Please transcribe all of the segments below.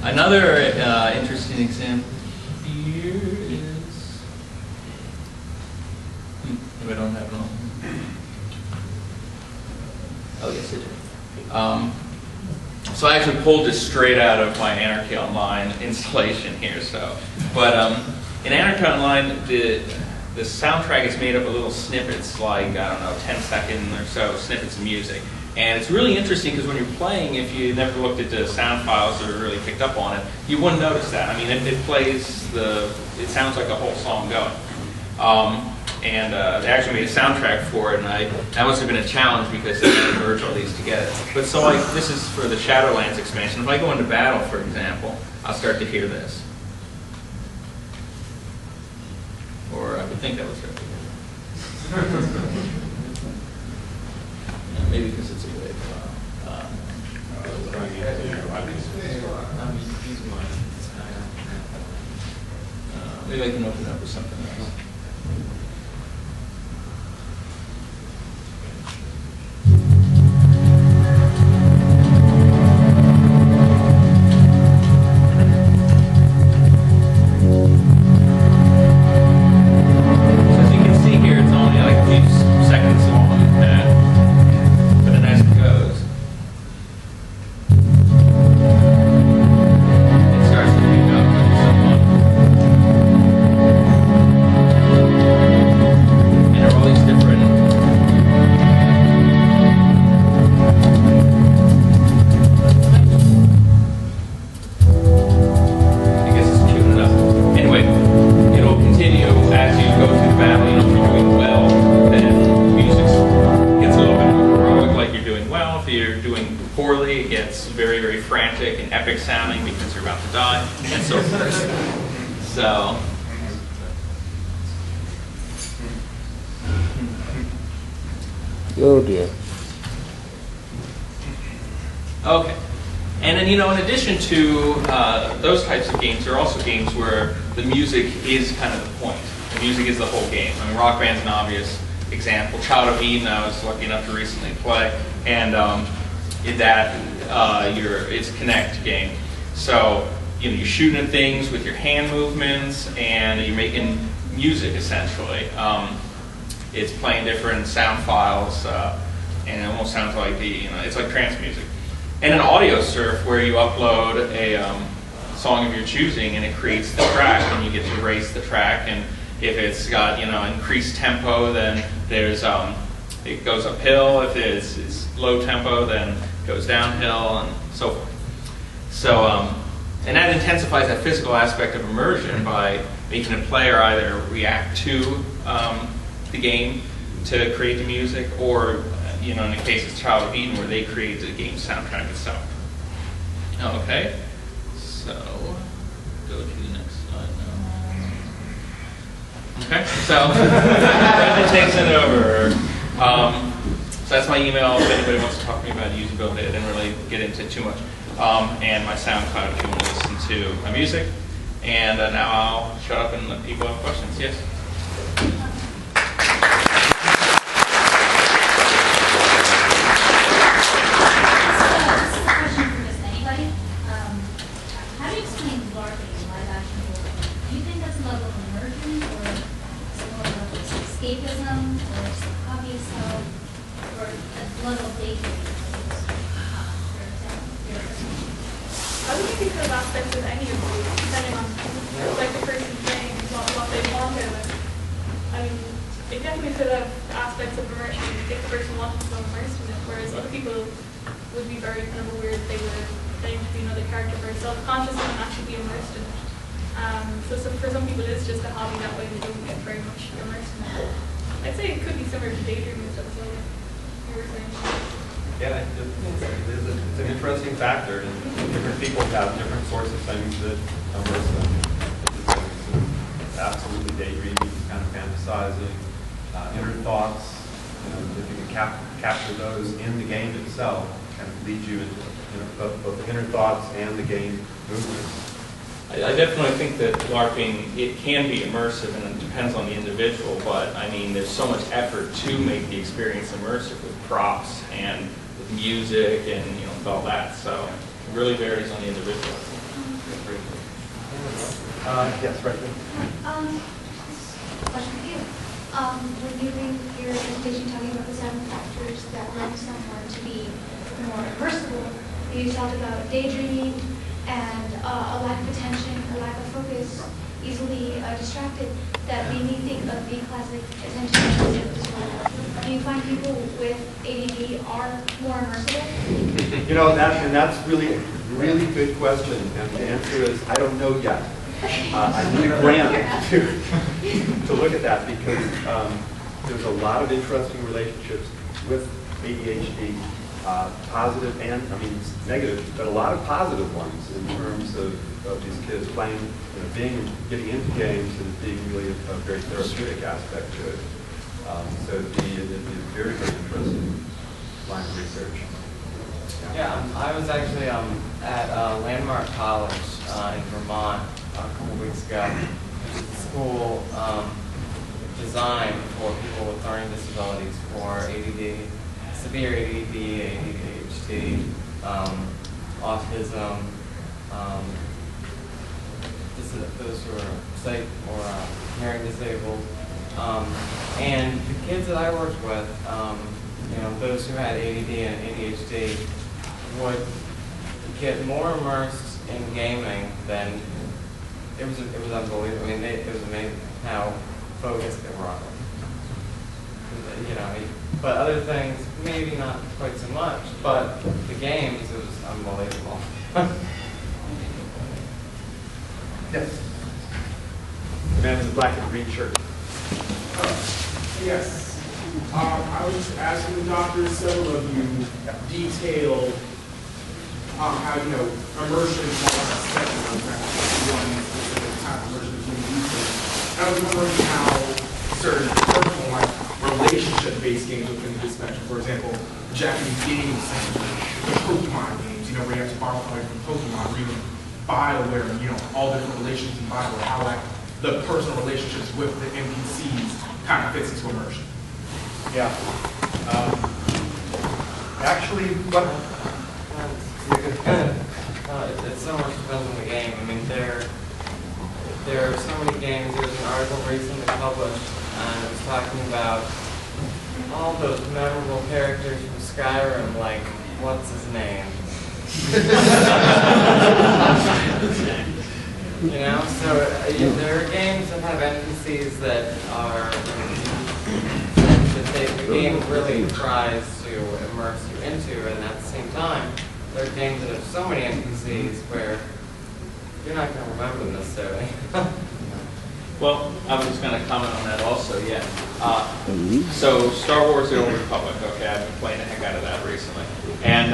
Another interesting example here is, if I don't have it on. Oh yes, I do. So I actually pulled this straight out of my Anarchy Online installation here. So, but in Anarchy Online, the soundtrack is made up of little snippets, like I don't know, 10-second or so snippets of music. And it's really interesting because when you're playing, if you never looked at the sound files or really picked up on it, you wouldn't notice that. I mean, it plays it sounds like a whole song going. They actually made a soundtrack for it, and that must have been a challenge because they had to merge all these together. But so this is for the Shadowlands expansion. If I go into battle, for example, I'll start to hear this. Or I would think that was start to hear this. Maybe because it's a wave file. Maybe I can open it up with something else. Oh dear. Okay. And then, in addition to those types of games, there are also games where the music is kind of the point. The music is the whole game. I mean, Rock Band's an obvious example. Child of Eden, I was lucky enough to recently play, and it's a Connect game. So, you're shooting at things with your hand movements, and you're making music essentially. It's playing different sound files, and it almost sounds like it's like trance music. And an audio surf where you upload a song of your choosing, and it creates the track, and you get to race the track. And if it's got increased tempo, then it goes uphill. If it's low tempo, then it goes downhill, and so forth. So and that intensifies that physical aspect of immersion by making a player either react to the game to create the music, or in the case of Child of Eden, where they create the game soundtrack itself. Okay, so go to the next slide now. Okay, so that takes it over. So that's my email. If anybody wants to talk to me about usability, I didn't really get into too much. And my SoundCloud if you want to listen to my music. And now I'll shut up and let people have questions. Yes. Escapism, or some hobby self, or a level of daydreaming, I would think you could have aspects of any of these, depending on like the person playing what they want out of it. I mean, it definitely could have aspects of immersion if the person wanted to go immersed in it, whereas other people would be very kind of aware that they were playing to be another character, very self-conscious and actually be immersed in it. So for some people it's just a hobby, that way they don't get very much immersed in it. I'd say it could be similar to daydreaming stuff, so you were saying. Yeah, it's an interesting factor, and different people have different sorts of things that immerse them. Absolutely daydreaming, kind of fantasizing, inner thoughts. If you can capture those in the game itself, kind of lead you into both the inner thoughts and the game movements. I definitely think that LARPing, it can be immersive, and it depends on the individual, but I mean, there's so much effort to make the experience immersive with props and with music and with all that, so it really varies on the individual. Yes, right there. Question for you. When you read your presentation talking about the 7 factors that led someone to be more immersible, you talked about daydreaming and a lack of attention, a lack of focus, easily distracted. That made me think of the classic attention deficit disorder. Do you find people with ADD are more immersive? You know, that's really good question, and the answer is I don't know yet. I need a grant to look at that because there's a lot of interesting relationships with ADHD, positive and, I mean, negative, but a lot of positive ones in terms of these kids playing, getting into games and being really a very therapeutic aspect to it. So it'd be a very, very interesting line of research. Yeah, I was actually at Landmark College in Vermont a couple weeks ago. It's a school designed for people with learning disabilities for ADD, severe ADD, ADHD, autism, those who are sight or hearing disabled. And the kids that I worked with, those who had ADD and ADHD would get more immersed in gaming than it was unbelievable. I mean, it was amazing how focused they were on it. But other things, maybe not quite so much. But the games, it was unbelievable. Yes. The man in the black and green shirt. Yes. I was just asking the doctor, several of you detailed how, immersion is all about spectrum. One specific type of immersion is being used. I was wondering how certain personal, like, relationship-based games within this spectrum, for example, Japanese games, the Pokemon games, where you have to borrow points from Pokemon, or even BioWare, all different relations in BioWare, how, like, the personal relationships with the NPCs kind of fits into immersion. Yeah. Actually, what? It so much depends on the game. I mean, there are so many games. There was an article recently published, and it was talking about all those memorable characters from Skyrim, like, what's his name? So there are games that have NPCs that are, the game really tries to immerse you into, and at the same time, there are games that have so many NPCs where you're not going to remember them necessarily. Well, I was just going to comment on that also, yeah. So Star Wars The Old Republic, okay, I've been playing the heck out of that recently. And,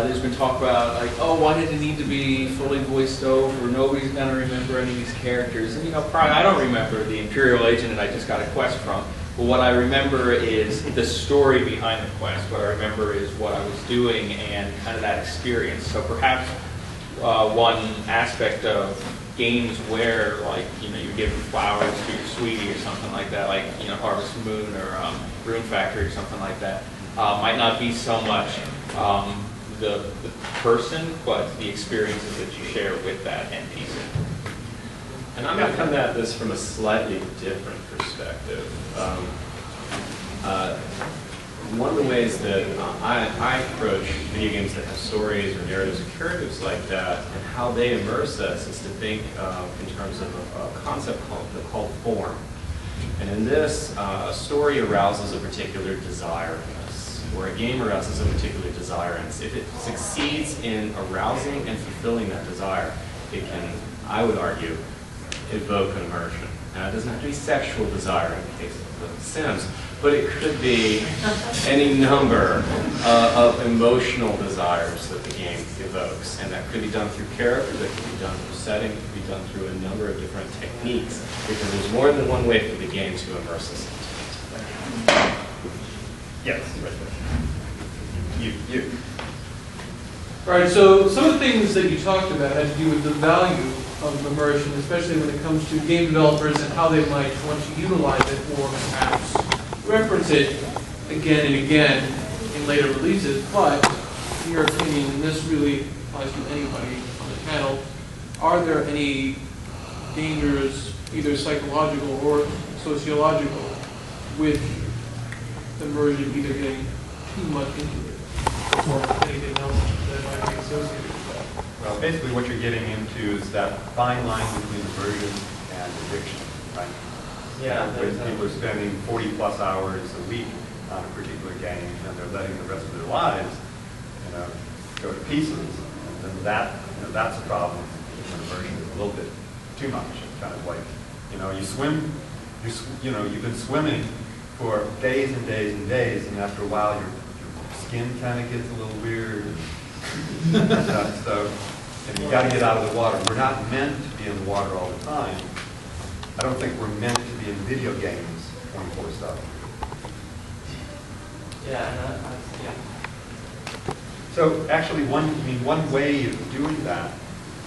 there's been talk about, like, oh, why did it need to be fully voiced over? Nobody's going to remember any of these characters. And, probably I don't remember the Imperial agent that I just got a quest from. But what I remember is the story behind the quest. What I remember is what I was doing and kind of that experience. So perhaps one aspect of games where, like, you give flowers to your sweetie or something like that, like, Harvest Moon or Rune Factory or something like that, might not be so much the person, but the experiences that you share with that NPC. And I'm going to come at this from a slightly different perspective. One of the ways that I approach video games that have stories or narratives or characters like that, and how they immerse us, is to think in terms of a concept called form. And in this, a story arouses a particular desire in us, or a game arouses a particular desire in us. If it succeeds in arousing and fulfilling that desire, it can, I would argue, evoke an immersion. Now, it doesn't have to be sexual desire in the case of The Sims, but it could be any number of emotional desires that the game evokes. And that could be done through character, that could be done through setting, it could be done through a number of different techniques, because there's more than one way for the game to immerse us into it. Yes, right there. You. All right, so some of the things that you talked about had to do with the value of immersion, especially when it comes to game developers and how they might want to utilize it or perhaps reference it again and again in later releases. But in your opinion, and this really applies to anybody on the panel, are there any dangers, either psychological or sociological, with immersion either getting too much into it or anything else that might be associated with that? Well, basically what you're getting into is that fine line between immersion and addiction, right? Yeah, When there's people are spending 40-plus hours a week on a particular game, and they're letting the rest of their lives, go to pieces, then that's a problem. When immersion is a little bit too much. It's kind of like, you swim, you've been swimming for days and days and days, and after a while your skin kind of gets a little weird. So you got to get out of the water. We're not meant to be in the water all the time. I don't think we're meant to be in video games 24/7. Yeah, and yeah. So actually, one way of doing that,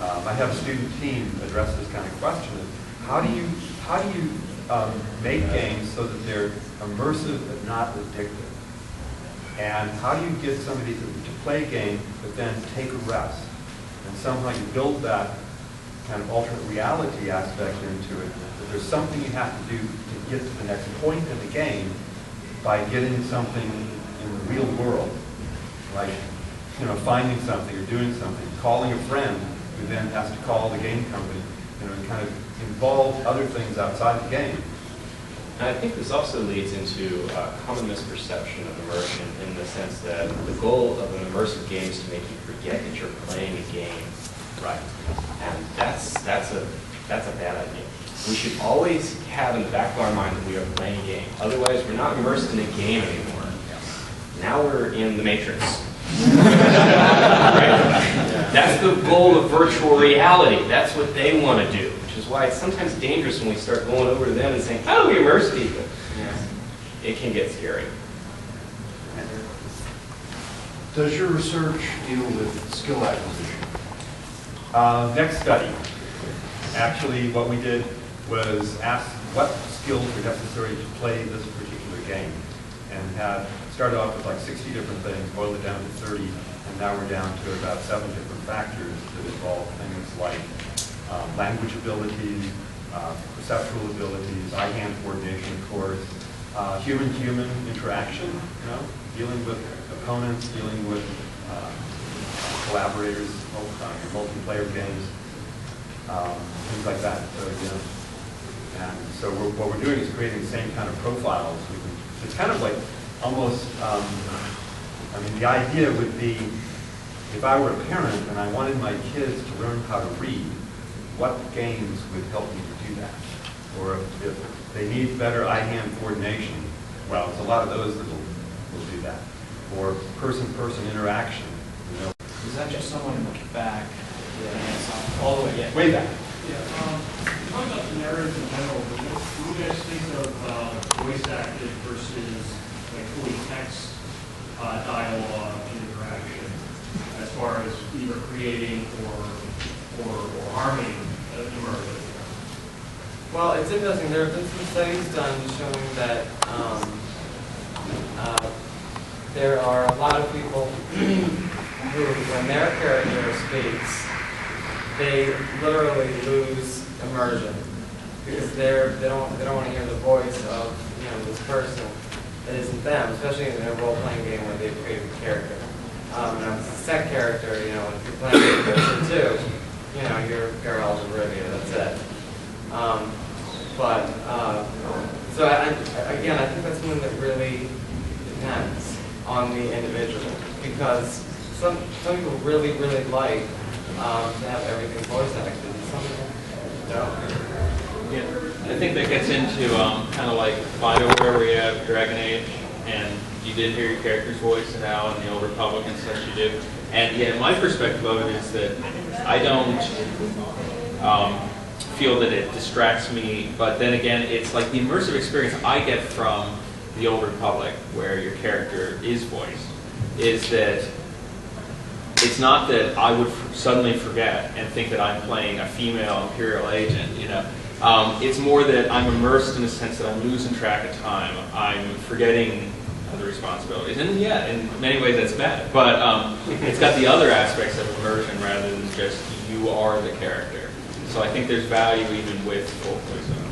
I have a student team address this kind of question: is how do you make games so that they're immersive but not addictive? And how do you get somebody to play a game but then take a rest? And somehow you build that kind of alternate reality aspect into it. That there's something you have to do to get to the next point in the game by getting something in the real world, like finding something or doing something, calling a friend who then has to call the game company, and kind of involve other things outside the game. And I think this also leads into a common misperception of immersion in the sense that the goal of an immersive game is to make you forget that you're playing a game. Right. And that's a bad idea. We should always have in the back of our mind that we are playing a game. Otherwise, we're not immersed in a game anymore. Now we're in the Matrix. Right? That's the goal of virtual reality. That's what they want to do, which is why it's sometimes dangerous when we start going over to them and saying, "How do we immerse people?" It can get scary. Does your research deal with skill acquisition? Next study. Actually, what we did was ask what skills were necessary to play this particular game, and had started off with like 60 different things, boiled it down to 30, and now we're down to about 7 different factors that involve things like language abilities, perceptual abilities, eye-hand coordination, of course, human-to-human interaction, dealing with opponents, dealing with collaborators, multiplayer games, things like that. So, what we're doing is creating the same kind of profiles. It's kind of like almost, the idea would be, if I were a parent and I wanted my kids to learn how to read, what games would help me to do that? Or if they need better eye-hand coordination, well, it's a lot of those that will do that. Or person-person interaction. Is that just someone in the back? All the way, yeah. Way back. Talk about the narrative in general, but what do you guys think of voice acted versus like fully text dialogue and interaction as far as either creating or harming immersion? Well, it's interesting. There have been some studies done showing that there are a lot of people who, when their character speaks, they literally lose immersion because they don't want to hear the voice of this person that isn't them, especially in a role-playing game where they've created a character. And as a set character, if you're playing a person too, you're Geralt of Rivia, that's it. So again, I think that's something that really depends on the individual, because some people really like to have everything voice acted, and some people don't. Yeah, I think that gets into kind of like BioWare, where you have Dragon Age, and you did hear your character's voice, and now in the Old Republic and such you do. And yeah, my perspective of it is that I don't feel that it distracts me, but then again, it's like the immersive experience I get from the Old Republic, where your character is voiced, is that it's not that I would suddenly forget and think that I'm playing a female Imperial agent, It's more that I'm immersed in the sense that I'm losing track of time. I'm forgetting other responsibilities. And yeah, in many ways that's bad. But it's got the other aspects of immersion rather than just you are the character. So I think there's value even with vocalism.